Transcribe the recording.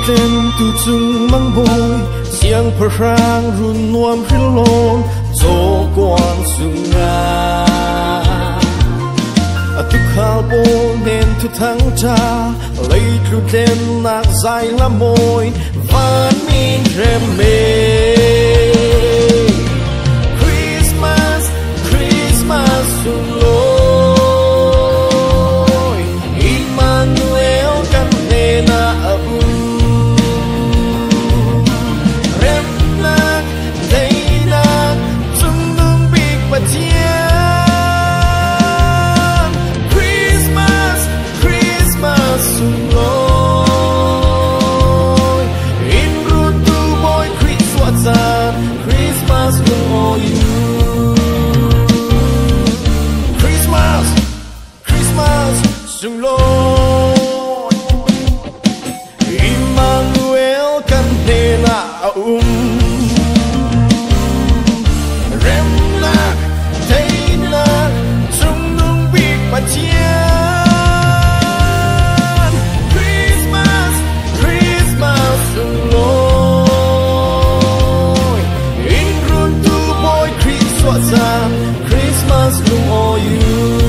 tên tu chung mang bôi xiang phở rang run nuam ril lon zo quang sung nga tu khal bo nên tu thang cha lấy tu tên nạc dài la môi van min rem mê Christmas Christmas sung lối Emmanuel kan he na abu rem nak day nak chung nung big pa sung lối in ru tu boy Christmas Christmas for you Christmas Christmas sung lối Emmanuel kan he na rem nak day nak chung nung big pa Christmas for you